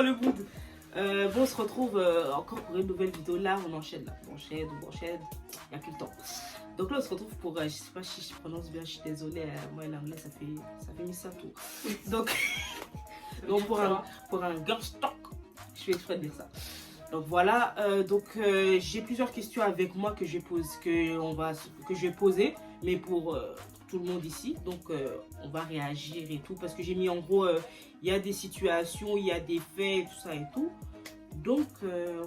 le mood. Bon, on se retrouve encore pour une nouvelle vidéo. Là, on enchaîne. On enchaîne. Il n'y a plus le temps. Donc là, on se retrouve pour, je sais pas si je prononce bien, je suis désolée. Moi, l'anglais, ça fait mis ça tout. Donc, pour un girl talk, je fais exprès de dire ça. Donc voilà, j'ai plusieurs questions avec moi que je vais poser, mais pour tout le monde ici. Donc on va réagir et tout, parce que j'ai mis en gros, il y a des situations, il y a des faits, tout ça et tout. Donc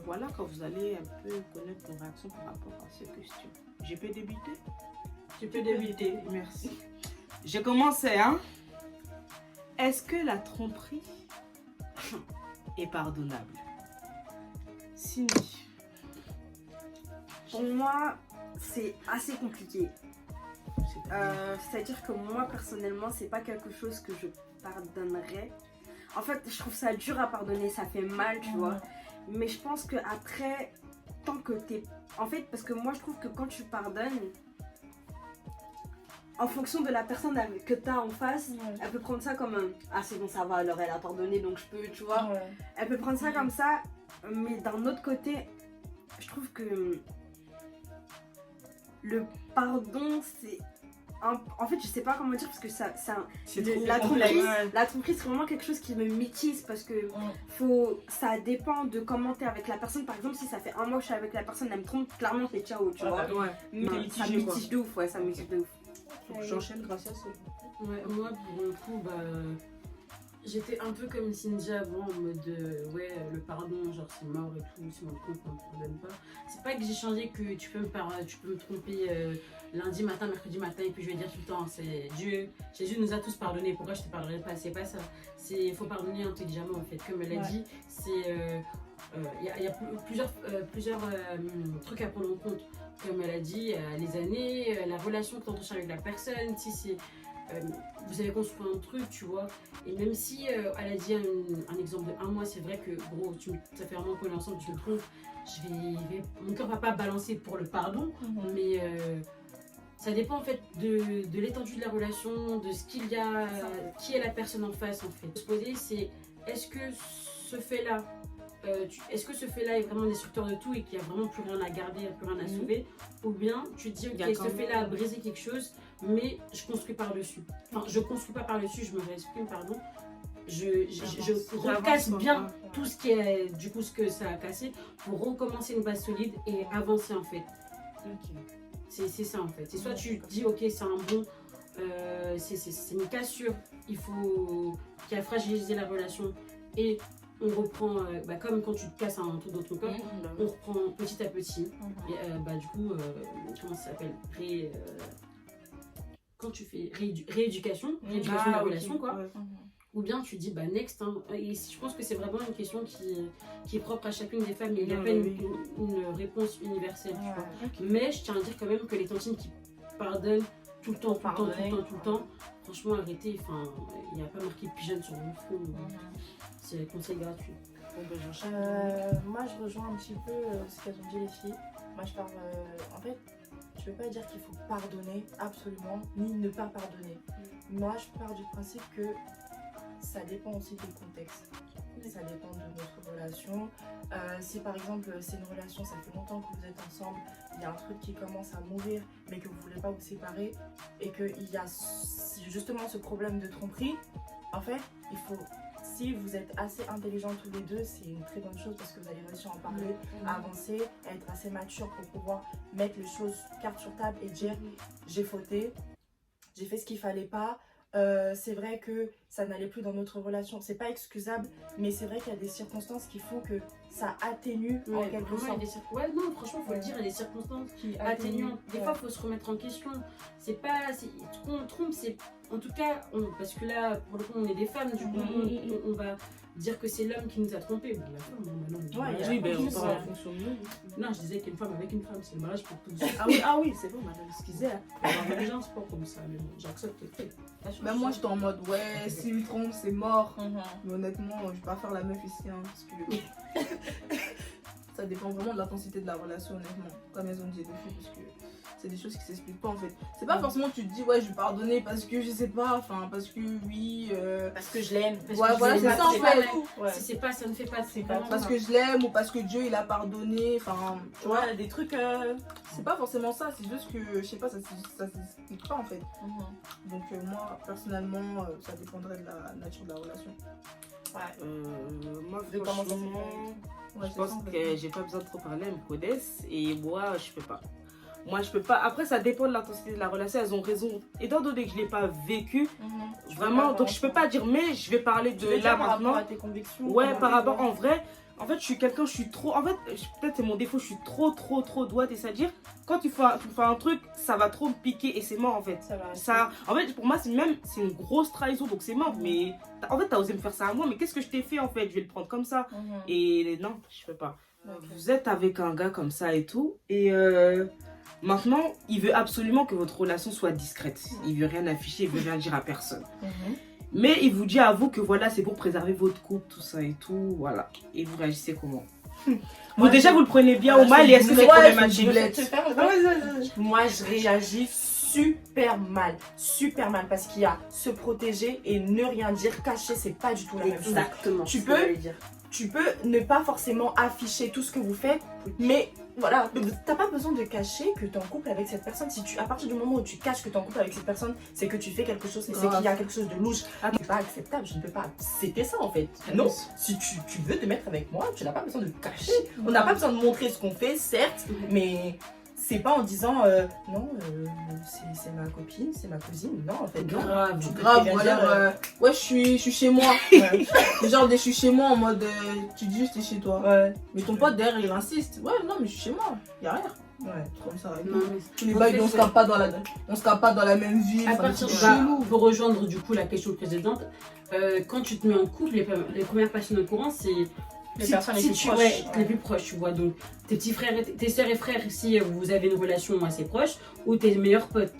voilà, quand vous allez un peu connaître nos réactions par rapport à ces questions. Je peux débuter? Tu peux débuter. Merci. J'ai commencé, hein. Est-ce que la tromperie est pardonnable? Cindy. Pour moi, c'est assez compliqué. C'est-à-dire que moi, personnellement, c'est pas quelque chose que je pardonnerais. En fait, je trouve ça dur à pardonner, ça fait mal, tu vois. Mais je pense que après, tant que t'es... En fait, parce que moi, je trouve que quand tu pardonnes, en fonction de la personne que t'as en face, elle peut prendre ça comme un... Ah, c'est bon, ça va, alors elle a pardonné, donc je peux, tu vois. Elle peut prendre ça comme ça, mais d'un autre côté, je trouve que le pardon, c'est... En fait, je sais pas comment dire, parce que la tromperie, c'est vraiment quelque chose qui me métise, parce que ça dépend de comment t'es avec la personne. Par exemple, si ça fait un mois que je suis avec la personne, elle me trompe, clairement c'est ciao, tu vois. Mais ça me métige de ouf, ça me métige de ouf. Donc j'enchaîne grâce à ça. Ouais, moi pour le coup, j'étais un peu comme Cindy avant, en mode le pardon, genre c'est mort et tout, si on me trompe, on ne pardonne pas. C'est pas que j'ai changé, que tu peux me tromper lundi matin, mercredi matin, et puis je vais dire tout le temps, c'est Dieu, Jésus nous a tous pardonné, pourquoi je te pardonnerai pas? C'est pas ça. Il faut pardonner intelligemment en fait. Comme elle a dit, c'est. Il y a plusieurs trucs à prendre en compte. Comme elle a dit, les années, la relation que tu entretiens avec la personne, si c'est. Vous avez construit un truc, tu vois, et même si elle a dit un exemple de 1 mois, c'est vrai que gros, ça fait un mois qu'on est ensemble, tu me trompes, mon cœur va pas balancer pour le pardon, mais ça dépend en fait de l'étendue de la relation, de ce qu'il y a, qui est la personne en face en fait. Se poser, c'est est-ce que ce fait-là est vraiment destructeur de tout et qu'il n'y a vraiment plus rien à garder, plus rien à sauver, ou bien tu te dis ok, ce fait-là a brisé quelque chose, mais je construis par-dessus. Enfin, je construis pas par-dessus, je me réexprime, pardon. Je recasse bien tout ce qui est, du coup, ce que ça a cassé pour recommencer une base solide et avancer en fait. C'est ça en fait. C'est soit tu te dis ok, c'est un bon, c'est une cassure, qui a fragilisé la relation et on reprend, comme quand tu te casses un truc dans ton corps, on reprend petit à petit. Et du coup, comment ça s'appelle, quand tu fais rééducation de la relation, quoi. Ou bien tu dis next, hein. Et je pense que c'est vraiment une question qui est propre à chacune des femmes. Il n'y a pas une réponse universelle, tu vois. Mais je tiens à dire quand même que les tantines qui pardonnent tout le temps, franchement arrêtez, il n'y a pas marqué pigeonne sur le front. C'est un conseil gratuit. Moi je rejoins un petit peu ce qu'elles ont dit les filles. Moi je parle, en fait, je ne veux pas dire qu'il faut pardonner absolument, ni ne pas pardonner. Moi je pars du principe que ça dépend aussi du contexte. Ça dépend de notre relation. Si par exemple c'est une relation, ça fait longtemps que vous êtes ensemble, il y a un truc qui commence à mourir mais que vous ne voulez pas vous séparer et qu'il y a justement ce problème de tromperie, en fait il faut, si vous êtes assez intelligents tous les deux, c'est une très bonne chose parce que vous allez réussir à en parler, à avancer, à être assez mature pour pouvoir mettre les choses carte sur table et dire j'ai fauté, j'ai fait ce qu'il fallait pas. C'est vrai que ça n'allait plus dans notre relation, c'est pas excusable, mais c'est vrai qu'il y a des circonstances qui font que ça atténue en quelque sorte. Non, franchement, faut le dire, il y a des circonstances qui atténuent. Des fois, il faut se remettre en question. C'est pas. Qu'on trompe, c'est. En tout cas, parce que là, pour le coup, on est des femmes, du coup, on va dire que c'est l'homme qui nous a trompés. Mais la femme, on parle en fonction de nous. Non, je disais qu'une femme avec une femme, c'est le mariage pour tout. Ah oui, c'est bon, madame, excusez. Les gens, c'est pas comme ça, mais bon, j'accepte le fait. Moi, j'étais en mode, s'il me trompe, c'est mort. Mais honnêtement, je vais pas faire la meuf ici, hein, parce que ça dépend vraiment de l'intensité de la relation, honnêtement. Comme elles ont dit les filles, parce que c'est des choses qui s'expliquent pas en fait. C'est pas forcément tu te dis ouais je vais pardonner parce que je sais pas, enfin parce que oui. Parce que je l'aime. Ouais, voilà, c'est ça en fait. Ouais. Si c'est pas, ça ne fait pas. C'est vraiment Parce que je l'aime ou parce que Dieu il a pardonné, enfin tu vois. Ouais, des trucs. C'est pas forcément ça, c'est juste que je sais pas, ça s'explique pas en fait. Donc moi personnellement ça dépendrait de la nature de la relation. Moi, De comment ça franchement, Ouais, je c'est pense ça, en fait. que j'ai pas besoin de trop parler, elle me connaissent et moi, je peux pas. Moi, je peux pas. Après, ça dépend de l'intensité de la relation, elles ont raison. Étant donné que je l'ai pas vécu, vraiment, donc je peux pas dire, mais je vais parler de là par rapport maintenant. à tes convictions. Ouais, comment par tu rapport, vois. en vrai, je suis quelqu'un, je suis trop, en fait, peut-être c'est mon défaut, je suis trop douate, et c'est-à-dire, quand tu fais un truc, ça va trop me piquer et c'est mort en fait. Ça va. Ça, en fait, pour moi, c'est une grosse trahison, donc c'est mort, mais en fait, t'as osé me faire ça à moi, mais qu'est-ce que je t'ai fait en fait? Je vais le prendre comme ça. Et non, je peux pas. Ok. Vous êtes avec un gars comme ça et tout, et maintenant, il veut absolument que votre relation soit discrète. Il veut rien afficher, il veut rien dire à personne. Mais il vous dit à vous que voilà, c'est pour préserver votre couple, tout ça et tout, voilà. Et vous réagissez comment? Bon, déjà, vous le prenez bien ou mal, et est-ce que c'est problématique? Moi, je réagis super mal parce qu'il y a se protéger et ne rien dire, cacher, c'est pas du tout la même chose. Exactement. Tu ce que peux- j'allais dire. Tu peux ne pas forcément afficher tout ce que vous faites, mais voilà, t'as pas besoin de cacher que t'es en couple avec cette personne. À partir du moment où tu caches que t'es en couple avec cette personne, c'est que tu fais quelque chose et c'est qu'il y a quelque chose de louche. C'est pas acceptable, je ne peux pas accepter ça en fait. Non, si tu veux te mettre avec moi, tu n'as pas besoin de cacher. On n'a pas besoin de montrer ce qu'on fait, certes, mais c'est pas en disant non, c'est ma copine, c'est ma cousine. Non, en fait, non. Grave, rien ou dire, alors, ouais, je suis chez moi. Ouais. Genre, je suis chez moi en mode, tu dis juste t'es chez toi. Ouais. Mais ton pote derrière, il insiste. Ouais, non, mais je suis chez moi. Y'a rien. Ouais. Comme ça. Non, mais Tous les en bails, fait, on se capte pas dans la même ville. à enfin, partir de c'est là, chelou. pour rejoindre du coup la question précédente, quand tu te mets en couple, les premières personnes au courant, c'est Les personnes les plus tu, proches. ouais, les plus proches, tu vois. Donc tes petits frères, tes soeurs et frères, si vous avez une relation assez proche, ou tes meilleurs potes.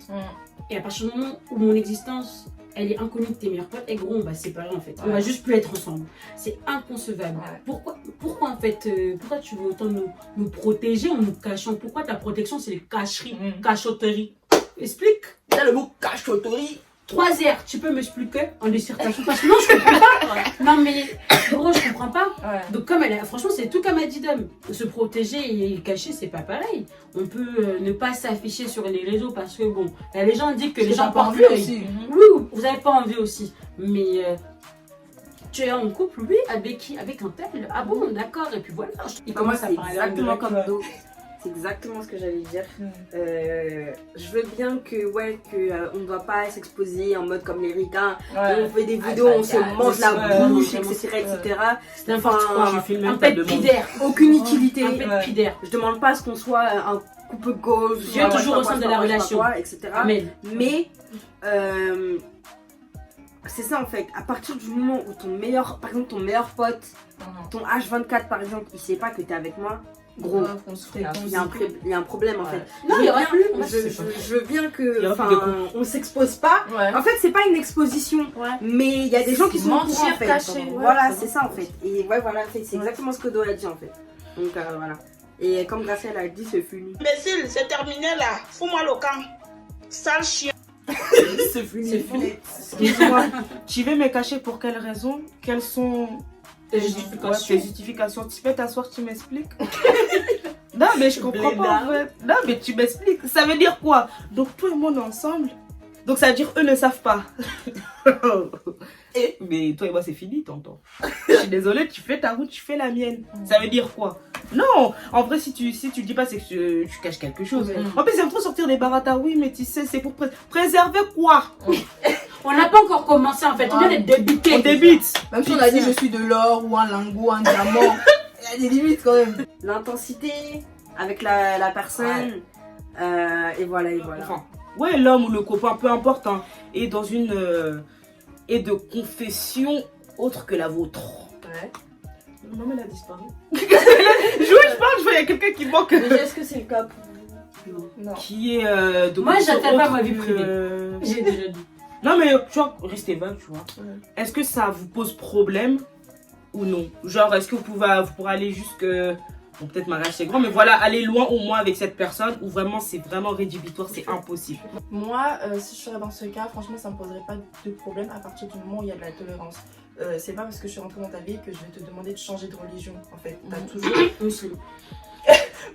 Et à partir du moment où mon existence, elle est inconnue de tes meilleurs potes, et gros, on va se séparer en fait. On va juste plus être ensemble. C'est inconcevable. Ouais. Pourquoi en fait, pourquoi tu veux autant nous protéger en nous cachant? Pourquoi ta protection, c'est les cacheries, cachotteries? Explique. T'as le mot cachotterie. 3 heures, tu peux m'expliquer en dissertation? Parce que non, je comprends pas. Non, mais gros, je comprends pas. Ouais. Donc, franchement, c'est tout comme a dit Dom. Se protéger et cacher, c'est pas pareil. On peut ne pas s'afficher sur les réseaux parce que, bon, la légende dit que les gens pas portent envie l'œil. aussi. Oui, vous avez pas envie aussi. Mais tu es en couple, oui, avec qui? Avec un tel. Ah bon, d'accord. Et puis voilà. Il Moi, commence à c'est parler exactement anglais. comme Do. C'est exactement ce que j'allais dire. Je veux bien que on ne doit pas s'exposer en mode comme les ricains. On fait des vidéos, on se mange la bouche, etc. C'est n'importe quoi. Je filme Un même ta pet demande. pidaire. Aucune utilité. Un pet pidaire. Je demande pas à ce qu'on soit un couple gauche. Dieu toujours au centre de la relation. Etc. Amen. Mais c'est ça en fait. À partir du moment où par exemple ton meilleur pote, ton H24 par exemple, il sait pas que t'es avec moi, gros, On se fréquente. il y a un problème en fait. Non, il y aura plus. Je veux bien Il y que, aura plus de couple. on s'expose pas. Ouais. En fait, c'est pas une exposition, mais il y a des gens qui sont au courant en fait. caché, ouais, Voilà, c'est c'est ça en fait. Et ouais, voilà, c'est exactement ce que Do a dit en fait. Donc voilà. Et comme Gracielle a dit, c'est fini. Imbécile, c'est terminé là. Fous-moi le camp. Sale chien. C'est fini. C'est fini. Excuse-moi, tu veux me cacher pour quelles raisons? Quelles sont Tes tes justifications. justifications? Tu peux t'asseoir, tu m'expliques? Non, mais je comprends pas en fait. Non, mais tu m'expliques. Ça veut dire quoi? Donc, toi et moi, on est ensemble. Donc, ça veut dire eux ne savent pas. Mais toi et moi, c'est fini, tonton. Je suis désolée, tu fais ta route, tu fais la mienne. Ça veut dire quoi? Non, en vrai, si tu dis pas, c'est que tu caches quelque chose. En plus, j'aime trop sortir des baratas. Oui, mais tu sais, c'est pour préserver quoi? On n'a pas encore commencé en fait. On vient d'être débuté. On débite. Même si on a dit je suis de l'or ou un lingot, un diamant, il y a des limites quand même. L'intensité avec la personne. Et voilà. Enfin, ouais, l'homme ou le copain, peu importe, hein, est dans une est de confession autre que la vôtre. Ouais. Maman, elle a disparu. je parle, je vois, il y a quelqu'un qui manque. Déjà, est-ce que c'est le cas pour vous? Non. Qui est de Moi, confession j'attends pas autre ma vie que, privée. J'ai déjà dit. Non, mais tu vois, restez vague, tu vois. Est-ce que ça vous pose problème ou non? Genre, est-ce que vous pourrez aller jusque Bon, peut-être mariage c'est grand, mais voilà, aller loin au moins avec cette personne où vraiment c'est vraiment rédhibitoire, c'est impossible. Moi, si je serais dans ce cas, franchement, ça me poserait pas de problème à partir du moment où il y a de la tolérance. C'est pas parce que je suis rentrée dans ta vie que je vais te demander de changer de religion, en fait. T'as toujours... Aussi.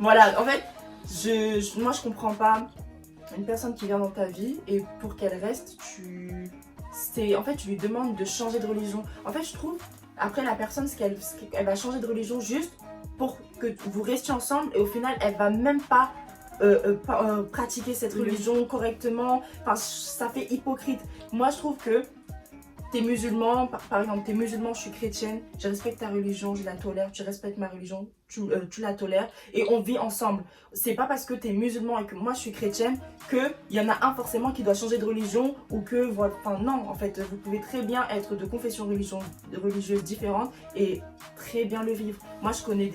Voilà, en fait, moi je comprends pas une personne qui vient dans ta vie et pour qu'elle reste, en fait, tu lui demandes de changer de religion. En fait, je trouve, après la personne, elle va changer de religion juste pour que vous restiez ensemble et au final, elle va même pas pratiquer cette religion correctement. Enfin, ça fait hypocrite. Moi, je trouve que t'es musulman, par exemple, t'es musulman, je suis chrétienne, je respecte ta religion, je la tolère, tu respectes ma religion, tu la tolères et on vit ensemble. C'est pas parce que t'es musulman et que moi je suis chrétienne qu'il y en a un forcément qui doit changer de religion ou que voilà. Enfin non, en fait, vous pouvez très bien être de confession religieuse différente et très bien le vivre. Moi je connais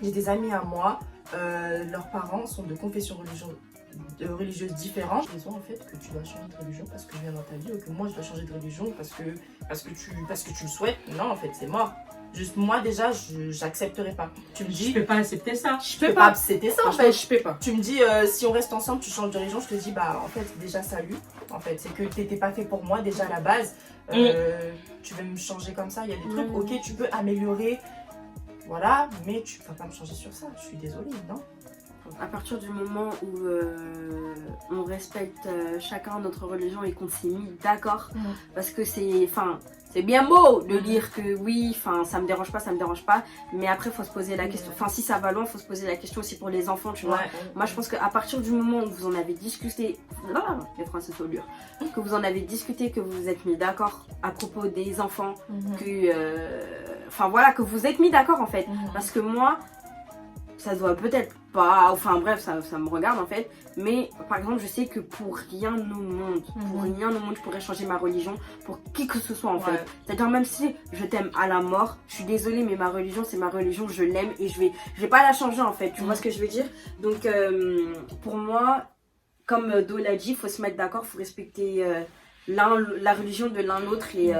j'ai des amis à moi, leurs parents sont de confession religieuse différentes. Raison en fait que tu dois changer de religion parce que je viens dans ta vie ou que moi je dois changer de religion parce que tu le souhaites. Non en fait c'est mort. Juste moi déjà j'accepterai pas. Tu me dis Je peux pas accepter ça. je peux pas accepter ça en fait. Je peux pas. Tu me dis si on reste ensemble tu changes de religion, je te dis bah en fait déjà salut. En fait c'est que t'étais pas fait pour moi déjà à la base. Tu veux me changer comme ça, il y a des trucs ok tu peux améliorer. Voilà, mais tu vas pas me changer sur ça, je suis désolée, non? À partir du moment où on respecte chacun notre religion et qu'on s'est mis d'accord, parce que c'est bien beau de dire que oui, ça me dérange pas, mais après faut se poser la question, si ça va loin, faut se poser la question aussi pour les enfants, tu vois. Moi je pense qu'à partir du moment où vous en avez discuté, les Français sont durs, que vous en avez discuté, que vous vous êtes mis d'accord à propos des enfants, que vous êtes mis d'accord en fait, parce que moi, ça se voit peut-être pas, ça me regarde en fait, mais par exemple je sais que pour rien au monde, je pourrais changer ma religion pour qui que ce soit en fait. C'est-à-dire même si je t'aime à la mort, je suis désolée mais ma religion c'est ma religion, je l'aime et je vais pas la changer en fait, tu vois ce que je veux dire. Donc pour moi, comme Do l'a dit, faut se mettre d'accord, faut respecter la religion de l'un l'autre et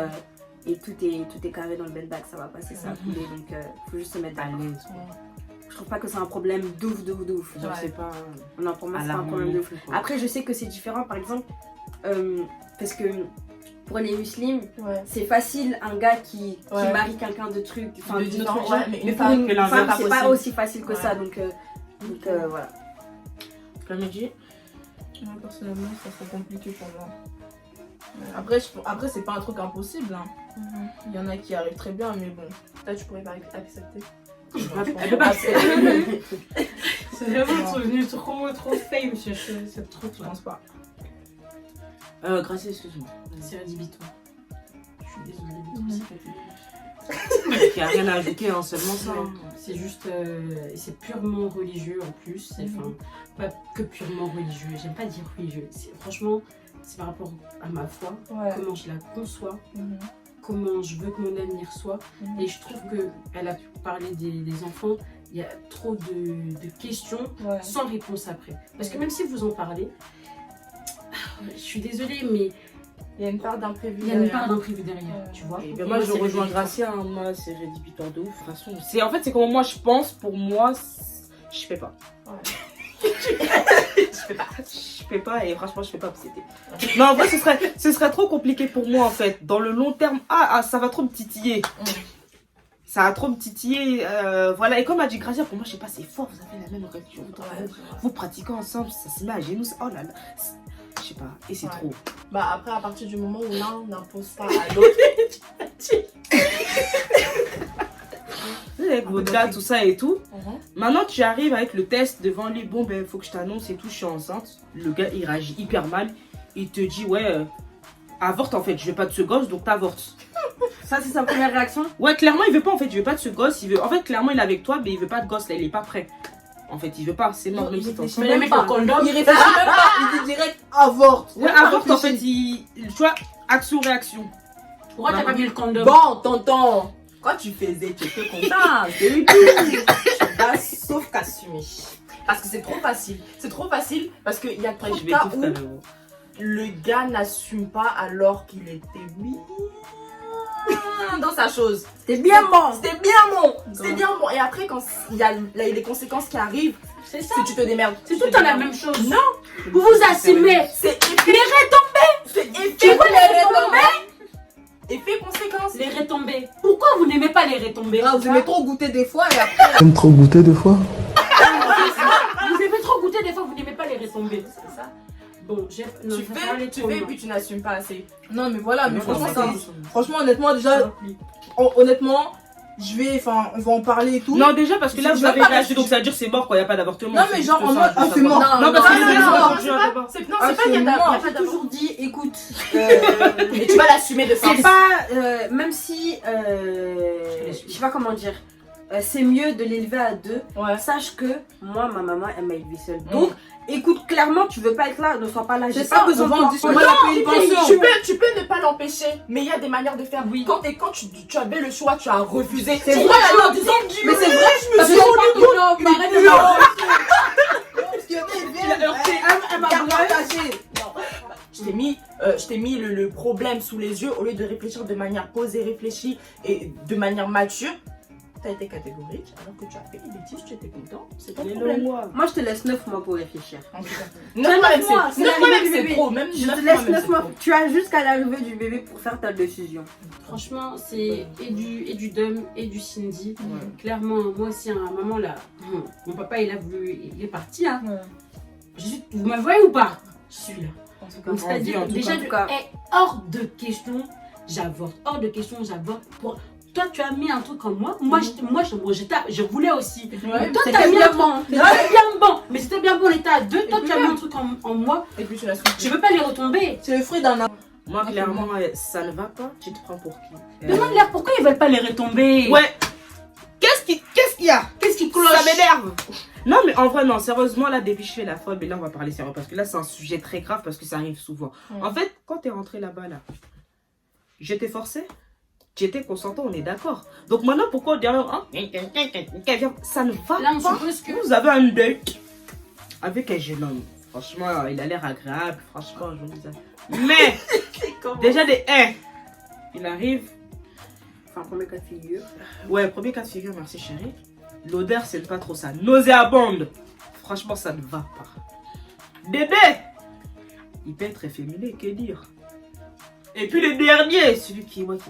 tout est carré dans le bel bac, ça va passer, ça va couler, donc faut juste se mettre d'accord. Je trouve pas que c'est un problème de ouf. Genre, c'est pas... Non, pour moi, c'est pas un problème de ouf. Après, je sais que c'est différent, par exemple, parce que pour les musulmans, c'est facile un gars qui marie quelqu'un de truc, d'une autre religion, mais pour une femme, c'est pas aussi facile que ça, donc voilà. Comme je dis, moi, personnellement, ça serait compliqué pour moi. Après c'est pas un truc impossible. Hein. Il y en a qui arrivent très bien, mais bon. Là, tu pourrais pas accepter. C'est vraiment devenu trop fame, c'est trop, Je pense pas. Gracie, excuse-moi. C'est rédhibitoire. Je suis désolée d'être aussi Il n'y a rien à ajouter, hein, seulement ça. C'est juste, c'est purement religieux en plus. C'est pas que purement religieux. J'aime pas dire religieux. Franchement, c'est par rapport à ma foi, comment je la conçois, comment je veux que mon avenir soit. Et je trouve qu'elle a parlé des enfants, il y a trop de questions sans réponse après. Parce que même si vous en parlez, je suis désolée, mais il y a une part d'imprévu derrière, tu vois. Ben moi je rejoins Gracia, hein. Moi c'est rédhibitoire de ouf. De toute façon, c'est comment moi je pense, pour moi, je fais pas. Je fais pas et franchement je fais pas c'était. Non en vrai ce serait trop compliqué pour moi en fait. Dans le long terme, ça va trop me titiller. Ça va trop me titiller. Voilà, et comme a dit Gracia, pour moi je sais pas, c'est fort, vous avez la même religion. Vous pratiquez ensemble, ça se met à genoux. Oh là là. Je sais pas, et c'est trop. Bah après à partir du moment où l'un n'impose pas à l'autre. Au-delà, tout ça et tout. Maintenant, tu arrives avec le test devant lui. Bon, ben, faut que je t'annonce et tout, je suis enceinte. Le gars, il réagit hyper mal. Il te dit, avorte en fait. Je veux pas de ce gosse, donc t'avortes. Ça, c'est sa première réaction? Ouais, clairement, il veut pas en fait. Je veux pas de ce gosse. En fait, clairement, il est avec toi, mais il veut pas de gosse là. Il est pas prêt. En fait, il veut pas. C'est mort, même si t'en Mais le mec en condom, Il réfléchit même pas. Il dit direct avorte. Ouais, avorte en fait. Tu vois, action-réaction. Pourquoi t'as pas mis le condom? Bon, tonton. Quand tu faisais, tu étais content. C'est lui tu vas sauf qu'assumer. Parce que c'est trop facile. C'est trop facile parce qu'il y a trop de cas où le gars n'assume pas alors qu'il était bien dans sa chose. C'était bien bon. C'était bien bon. C'était bien bon. Et après, quand il y a les conséquences qui arrivent, C'est ça. si tu te démerdes. C'est tout le temps la même chose. Non. Vous vous assumez. C'est Les retombées. C'est effet, Tu vois les retombées? effet conséquence. Les retombées. Pourquoi vous n'aimez pas les retombées? Vous aimez trop goûter des fois et après. J'aime trop goûter des fois. Vous aimez trop goûter, des fois vous n'aimez pas les retombées. C'est ça. Bon, non, Tu ça va aller fais, trop loin. puis tu n'assumes pas assez. Non, mais voilà, mais franchement, franchement, franchement, honnêtement, déjà, honnêtement, on va en parler et tout. Non, déjà, parce que là, Je vous veux avez pas réagi, donc ça veut dire que c'est mort, quoi. Il n'y a pas d'avortement. Non, mais genre, en mode, ah, c'est mort. Non, parce que non, les non, gens non, continuent à débattre. C'est pas qu'il y a Absolument. pas J'ai toujours dit, écoute, Et tu vas l'assumer de c'est force. pas, même si, je sais pas comment dire, c'est mieux de l'élever à deux. Ouais. Sache que moi, ma maman, elle m'a élevée seule. Donc, écoute, clairement, tu veux pas être là, ne sois pas là. J'ai C'est pas ça, besoin on va de en toi. discuter. Moi, j'ai payé une pension. Tu peux ne pas l'empêcher, mais il y a des manières de faire. Oui. Quand tu avais le choix, tu as refusé. C'est Tu vrai, vas aller en disant, mais c'est vrai, je me Parce suis que rendu c'est pas tout, non, arrête de Parce qu'il y en a, ils viennent, elle m'a partagé. je t'ai mis le problème sous les yeux au lieu de réfléchir de manière posée, réfléchie et de manière mature. T'as été catégorique alors que tu as fait des bêtises, tu étais content, c'est ton problème. Moi, je te laisse 9 mois pour réfléchir. En tout cas. Neuf 9 mois même, mois, c'est neuf mois même, l'arrivée du c'est bébé. trop. Même Je 9 te mois laisse même, 9 c'est mois. trop. Tu as jusqu'à l'arrivée du bébé pour faire ta décision. Franchement, c'est et du Dom et du Cindy. Clairement, moi aussi, hein, maman là, mon papa il a voulu, il est parti. Hein. Vous me voyez ou pas? Je suis là. En tout cas, Donc, c'est-à-dire, déjà, en tout cas. hors de question, j'avorte. Hors de question, j'avorte. Toi, tu as mis un truc en moi. Moi, je voulais aussi. Ouais, Toi, C'était t'as mis bien un bon. C'était bien bon. Mais c'était bien bon, on était à deux. Toi, Et tu as puis mis même. un truc en moi. et puis tu l'as su. Je veux pas les retomber. C'est le fruit d'un Moi, clairement, ça ne va pas. Tu te prends pour qui Demande-leur pourquoi ils veulent pas les retomber. Ouais. Qu'est-ce qu'il y a Qu'est-ce qui cloche? Ça m'énerve. Non, mais en vrai, non, sérieusement, là, depuis je fais la folle, mais là, on va parler sérieux parce que là, c'est un sujet très grave parce que ça arrive souvent. En fait, quand t'es rentré là-bas, là, j'étais forcée, j'étais consentant, on est d'accord. Donc maintenant, pourquoi derrière, hein, ça ne va Là, on pas. suppose que. Vous avez un date avec un jeune homme. Franchement, il a l'air agréable, franchement, je vous dis ça. Mais, déjà des il arrive. Enfin, premier cas de figure. Ouais, premier cas de figure, merci chérie. L'odeur, c'est pas trop ça. Nauséabonde. Franchement, ça ne va pas. Bébé, il peut être efféminé, que dire. Et puis le dernier, celui qui meurt,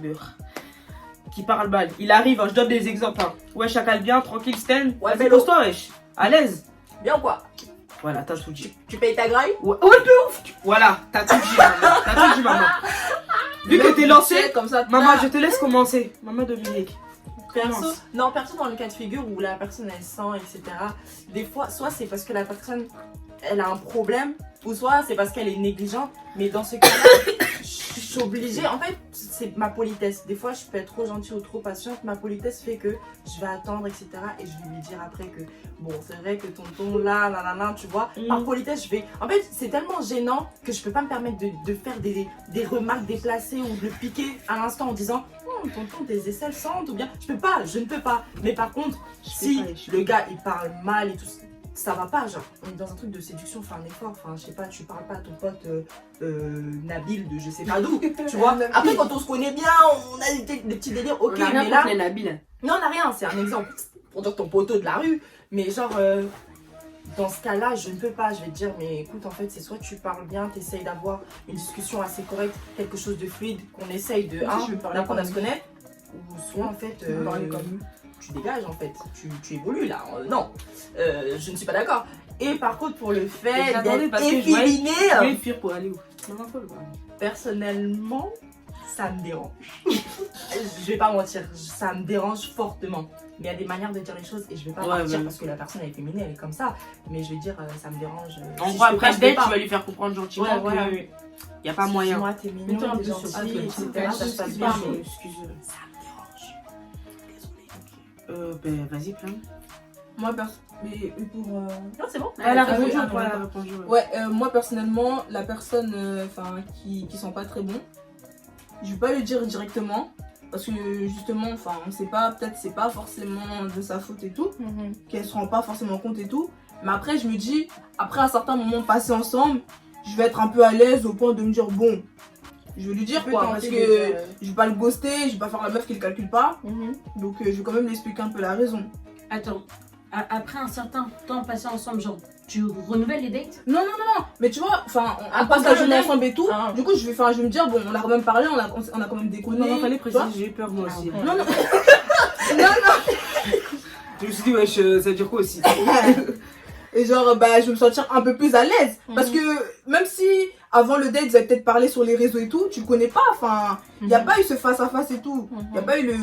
qui parle mal. Il arrive, hein, je donne des exemples. Hein. Ouais, chacal bien, tranquille, Sten. Ouais, Vas-y, pose-toi, wesh. À l'aise. Bien quoi? Voilà, t'as tout dit. Tu payes ta graille? Ouais, de ouf. Voilà, t'as tout dit, maman. T'as tout dit, maman. Vu que t'es lancé, comme ça. maman, je te laisse commencer. Maman Dominique. Perso, Commence. non, perso dans le cas de figure où la personne elle sent, etc. Des fois, soit c'est parce que la personne elle a un problème, ou soit c'est parce qu'elle est négligente. Mais dans ce cas-là, je suis obligée. En fait, c'est ma politesse. Des fois, je peux être trop gentille ou trop patiente. Ma politesse fait que je vais attendre, etc. Et je vais lui dire après que bon, c'est vrai que tonton là, nanana, tu vois. Par politesse, je vais. En fait, c'est tellement gênant que je peux pas me permettre de faire des remarques déplacées ou de le piquer à l'instant en disant tonton, tes aisselles sentent ou bien. Je ne peux pas. Mais par contre, si le gars il parle mal et tout, ça va pas. Genre, on est dans un truc de séduction, fais un effort. Enfin, je sais pas, tu parles pas à ton pote Nabil de je sais pas d'où. Tu vois. Après, quand on se connaît bien, on a des petits délires, ok, On a rien mais là. contre les Nabil. Non, on n'a rien, c'est un exemple. Pour dire ton poteau de la rue. Mais genre, dans ce cas-là, je ne peux pas. Je vais te dire, mais écoute, en fait, c'est soit tu parles bien, tu essayes d'avoir une discussion assez correcte, quelque chose de fluide, qu'on essaye de d'apprendre à se connaître. Ou soit, en fait, tu dégages, en fait. Tu évolues, là. Non, je ne suis pas d'accord. Et par contre, pour le fait d'être efféminé, Je vais fuir pour aller où? personnellement, ça me dérange. Je vais pas mentir, ça me dérange fortement. Mais il y a des manières de dire les choses et je vais pas partir parce que la personne elle est féminine, elle est comme ça. Mais je vais dire, ça me dérange. En Si gros, je peux après pas, le je peux date, pas. tu vas lui faire comprendre gentiment Ouais, voilà. qu'il n'y a pas moyen. Moi, t'es mignon, Mets-toi un t'es peu sur gentil, pied, etc. etc. Ça se passe Excuse-moi. bien. Excuse. Ça me dérange. Désolée. Ben, vas-y, plein. Moi, mais pour. Non, c'est bon. Elle a Ah oui, répondu, attends, toi, elle a attends. répondu. Ouais, moi personnellement, la personne qui sent pas très bon, je vais pas le dire directement parce que justement, enfin, on sait pas, peut-être c'est pas forcément de sa faute et tout, qu'elle se rend pas forcément compte et tout. Mais après, je me dis, après un certain moment passé ensemble, je vais être un peu à l'aise au point de me dire, bon, je vais lui dire quoi, parce que je vais pas le ghoster, je vais pas faire la meuf qui le calcule pas, donc je vais quand même lui expliquer un peu la raison. Attends, après un certain temps passé ensemble, genre, tu renouvelles les dates? Non, mais tu vois, enfin, on Ah, passe pas la le journée date. ensemble et tout. Ah. Du coup, je vais me dire, bon, on a quand même parlé, on a quand même déconné. Non, fallait tu vois. préciser, j'ai eu peur moi aussi. Non, non. Je me suis dit, wesh, ça veut dire quoi aussi? Et genre, bah, je vais me sentir un peu plus à l'aise. Parce que même si avant le date, vous avez peut-être parlé sur les réseaux et tout, tu le connais pas. Enfin, il n'y a pas eu ce face-à-face et tout. Il n'y a pas eu le.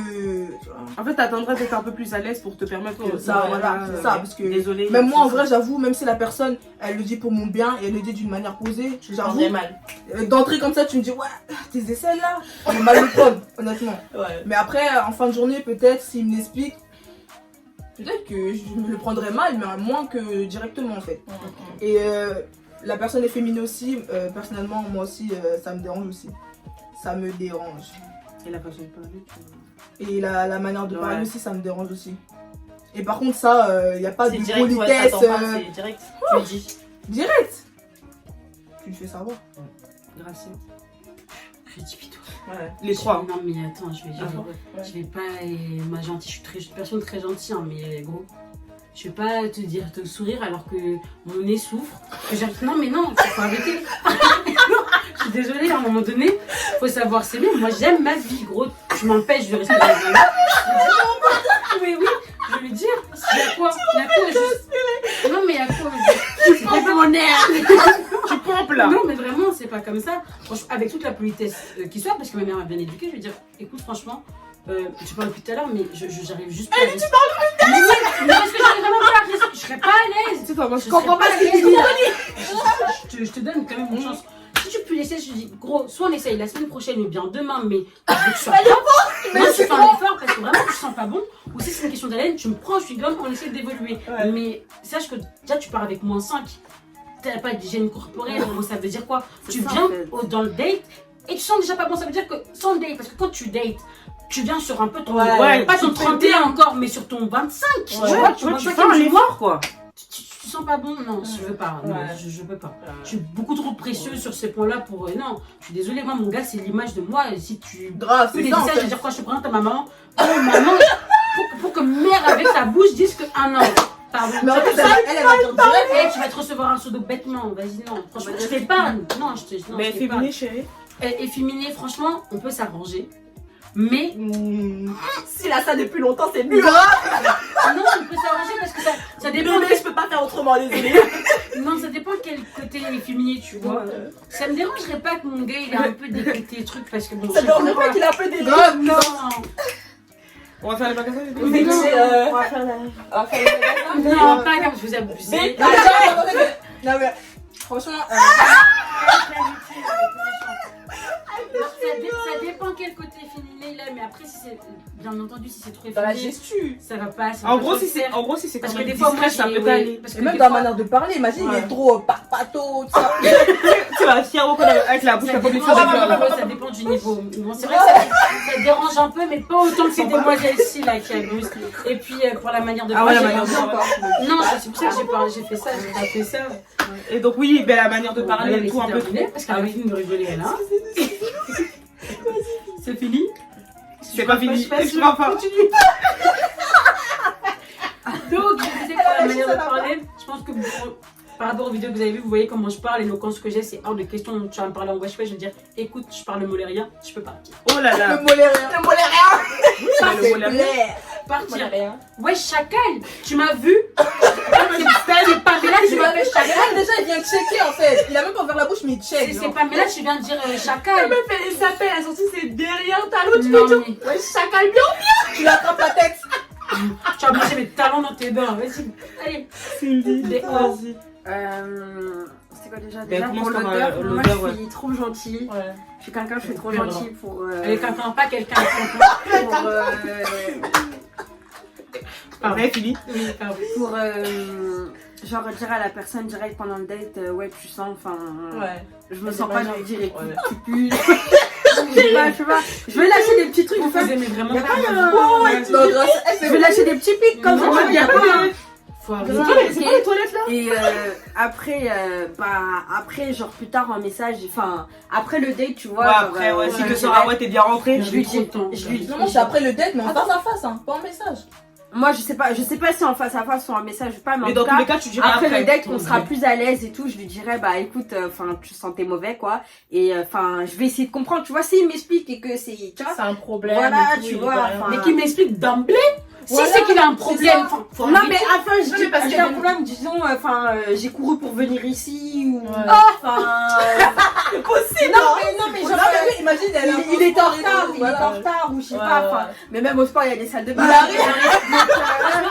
tu vois. En fait, t'attendrais d'être un peu plus à l'aise pour te permettre que Ça, voilà, c'est ça. Parce que désolé. même moi, en vrai, j'avoue, même si la personne, elle le dit pour mon bien et elle le dit d'une manière posée, j'avoue, mal. d'entrer comme ça, tu me dis, ouais, tes aisselles là, j'ai mal le prendre, honnêtement. Ouais. Mais après, en fin de journée, peut-être, s'il me l'explique, peut-être que je me le prendrais mal, mais moins que directement en fait. Et la personne efféminée aussi, personnellement, moi aussi, ça me dérange aussi. Ça me dérange. Et la façon de parler, Et la manière de parler Ouais. aussi, ça me dérange aussi. Et par contre, ça, il n'y a pas de C'est direct, ouais, politesse. t'attends pas, c'est direct. Tu le dis. Direct. Tu le fais savoir. Gracieux. Je dis plutôt. Ouais. Les trois. Non, mais attends, je vais dire. Ouais. Je vais pas. Ma gentille, je suis une personne très gentille, hein, mais gros. Je vais pas te sourire alors que mon nez souffre. Non, mais non, faut arrêter. Non, je suis désolée, à un moment donné, faut savoir s'aimer. Moi, j'aime ma vie, gros. Tu m'empêches de respirer. Mais oui, je vais lui dire. Il y a quoi juste... Non, mais il y a quoi C'est pas mon air. Tu pompes là. Non, mais vraiment, c'est pas comme ça. Franchement, avec toute la politesse qui soit, parce que ma mère m'a bien éduquée, je vais dire écoute, franchement, tu parles depuis tout à l'heure, mais j'arrive juste pas à respirer. Mais parce que j'arrive vraiment pas à respirer. Je serais pas à l'aise. C'est toi, moi je Je comprends serais pas ce que à tu dis là. l'aise. Je te donne quand même une chance. Si tu peux laisser, je te dis, gros, soit on essaye la semaine prochaine ou bien demain, mais je veux que tu sois bon. Moi, tu fais un effort parce que vraiment, je sens pas bon. Ou si c'est une question d'haleine, tu me prends, je suis gomme, on essaie d'évoluer. Ouais. Mais sache que déjà, tu pars avec moins 5. T'as pas d'hygiène corporelle, donc ça veut dire quoi? Tu ça, viens en fait. dans le date et tu sens déjà pas bon. Ça veut dire que sans date, parce que quand tu dates, tu viens sur un peu ton. Ouais, pas ton tu te 31 encore, mais sur ton 25. Ouais. Tu vois, Tu vois, tu 25e fais un du mois, effort quoi. tu sens pas bon? Non, je veux pas. Non, Ouais. je peux pas. Je suis beaucoup trop précieuse sur ces points-là pour. Non, je suis désolée, moi, mon gars, c'est l'image de moi. Et si tu. Grave, Tu c'est les ça en dis ça, je fait. veux dire quoi? Je te présente à ma maman. Oh, maman, pour que mère avec sa bouche dise que. Ah non, pardon. Mais en fait, elle va dire direct. Eh, tu vas te recevoir un seau d'eau bêtement, vas-y, non. Franchement, je t'épargne. Non, je te. Non, Mais je t'épargne. féminin chérie. Efféminé, franchement, on peut s'arranger. Mais. S'il a ça depuis longtemps, c'est nul. Non, on peut s'arranger parce que ça dépend. Désolé, je peux pas faire autrement, désolé. Non, ça dépend quel côté féminin, tu vois. Ça me dérangerait pas que mon gars il ait un peu des trucs parce que bon. Ça je ne sais dérange pas qu'il a un peu des Grave, Non. On va faire les magasins. Mais non. On va faire le magasin. Non, pas comme je vous abuse. Mais- Non mais franchement, Ça dépend quel côté féminin il a, mais après, si c'est. Bien entendu, si c'est trop Dans la féminin, gestu. ça va pas. ça va En pas gros, se si c'est faire. quand Parce que même des fois, moi, discret, ça j'ai- peut ouais, aller. parce que et même des dans la fois- manière de parler, imagine, il Ouais. est trop parpato, tout ça. Tu vas fier avec la bouche, Ça t'as pas oublié de dépend, faire ça dépend du niveau. Bon, c'est vrai que ça dérange un peu, mais pas autant que ces demoiselles-ci là qui abusent. Et puis pour la manière de Ah ouais, parler. la manière de parler. Non, c'est pour ça que j'ai fait ça, j'ai pas fait ça. Et donc oui, ben la manière de Bon, parler, allez, tout un c'est peu terminé, trop. parce qu'elle a fini de rigoler là. C'est fini? C'est pas fini. Je sais pas si- Je crois pas. Donc, je disais pour la manière de parler, je pense que par rapport aux vidéos que vous avez vues, vous voyez comment je parle, l'éloquence que j'ai, c'est hors de question. Tu vas me parler en wesh, je vais dire écoute, je parle le molérien, je peux partir. Oh là là. Le molérien. Le molérien. Le molérien. Partir. Molérien. Wesh, chacal, tu m'as vu? C'est pas mais là, tu m'appelles chacal. Déjà, il vient checker en fait. Il a même pas ouvert la bouche, mais il check. C'est pas mais là, tu viens de dire chacal. Elle s'appelle, elle sortie, c'est derrière ta l'autre. Non, mais Ouais, chacal bien. Tu attrapes la tête. tu as mangé mes talons dans tes dents. Vas-y, allez. Des hauts. Vas-y. C'était quoi déjà? Ben, Déjà commence pour par, l'odeur, moi l'odeur, je suis trop gentille. Ouais. Je suis quelqu'un, je suis trop Super gentille pour. Elle est quelqu'un, pas quelqu'un. Pareil, Philippe. Oui, pardon. pour genre dire à la personne direct pendant le date, ouais, tu sens, enfin. Ouais. Je me C'est sens pas pas genre- lui dire écoute, Ouais. tu pues. Je sais pas. Je vais lâcher des petits trucs. Vous Je aimez vraiment y a pas pas le- Non, grâce. vais lâcher des petits pics comme ça. Non, Il y a y a pas. Faut Et- arrêter. C'est pas les toilettes là? Et après, genre plus tard en message, enfin, après le date, tu vois. Ouais, genre, après, ouais, si je te lui sors, ah dirais- ouais, t'es bien rentré. Je lui trop de dis, temps. je lui dis, Non, c'est après le date, mais en face à face, hein, pas en message. moi je sais pas si en face à face sur un message ou pas, mais en dans tout tous cas, les cas, tu dirais après le date, on Ok. sera plus à l'aise et tout. Je lui dirais, bah écoute, enfin, tu sentais mauvais quoi. Et enfin, je vais essayer de comprendre. Tu vois, s'il m'explique et que c'est, tu vois, C'est un problème. Voilà, et tout, tu il vois, est pas rien. enfin, Mais qui m'explique d'emblée. Voilà, Si c'est qu'il a un problème. faut non arrêter. mais enfin, je Non, dis mais parce j'ai qu'il y a un problème, disons, enfin, j'ai couru pour venir ici ou, Ouais. enfin, C'est possible. non mais genre, Imagine, elle a il est en retard, voilà. ou je sais Ouais, pas, ouais. enfin, mais même au sport il y a des salles de bain. Il arrive. Donc,